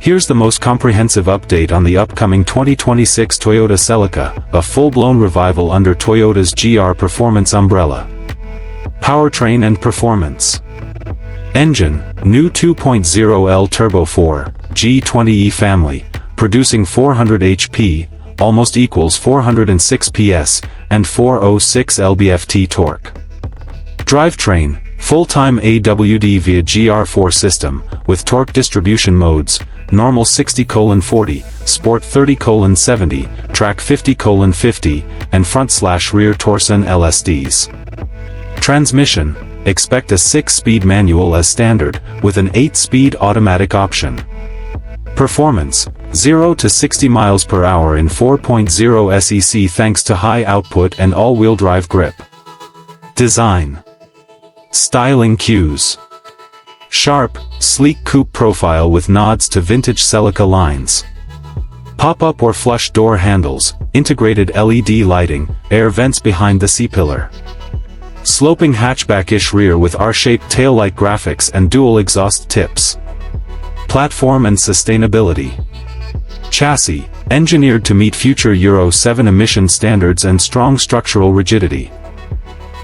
Here's the most comprehensive update on the upcoming 2026 Toyota Celica, a full-blown revival under Toyota's GR Performance umbrella. Powertrain and performance. Engine, new 2.0L Turbo 4, G20E family, producing 400 HP, almost equals 406 PS, and 406 lb-ft torque. Drivetrain, full-time RWD via GR4 system, with torque distribution modes, normal 60:40, sport 30:70, track 50:50, and front/rear torsion LSDs. Transmission, expect a 6-speed manual as standard, with an 8-speed automatic option. Performance, 0 to 60 miles per hour in 4.0 SEC thanks to high output and all-wheel drive grip. Design. Styling cues. Sharp, sleek coupe profile with nods to vintage Celica lines. Pop-up or flush door handles, integrated LED lighting, air vents behind the C-pillar. Sloping hatchback-ish rear with R-shaped taillight graphics and dual exhaust tips. Platform and sustainability. Chassis, engineered to meet future Euro 7 emission standards and strong structural rigidity.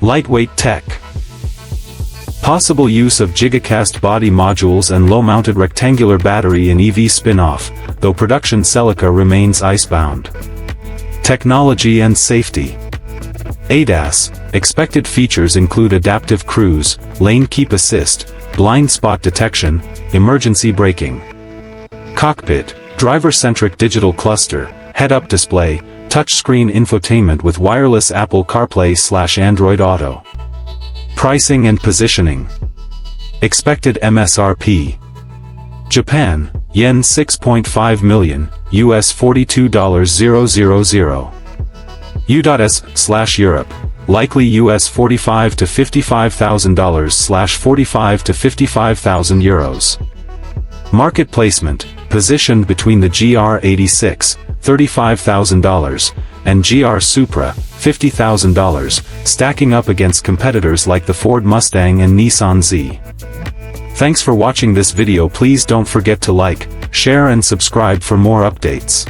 Lightweight tech. Possible use of gigacast body modules and low-mounted rectangular battery in EV spin-off, though production Celica remains icebound. Technology and safety. ADAS, expected features include adaptive cruise, lane keep assist, blind spot detection, emergency braking. Cockpit, driver-centric digital cluster, head-up display, touchscreen infotainment with wireless Apple CarPlay/Android Auto. Pricing and positioning. Expected MSRP. Japan, yen 6.5 million, US $42,000. U.S/Europe, likely US $45,000 to $55,000/45,000 to €55,000. Market placement, positioned between the GR86, $35,000, and GR Supra, $50,000, stacking up against competitors like the Ford Mustang and Nissan Z. Thanks for watching this video. Please don't forget to like, share and subscribe for more updates.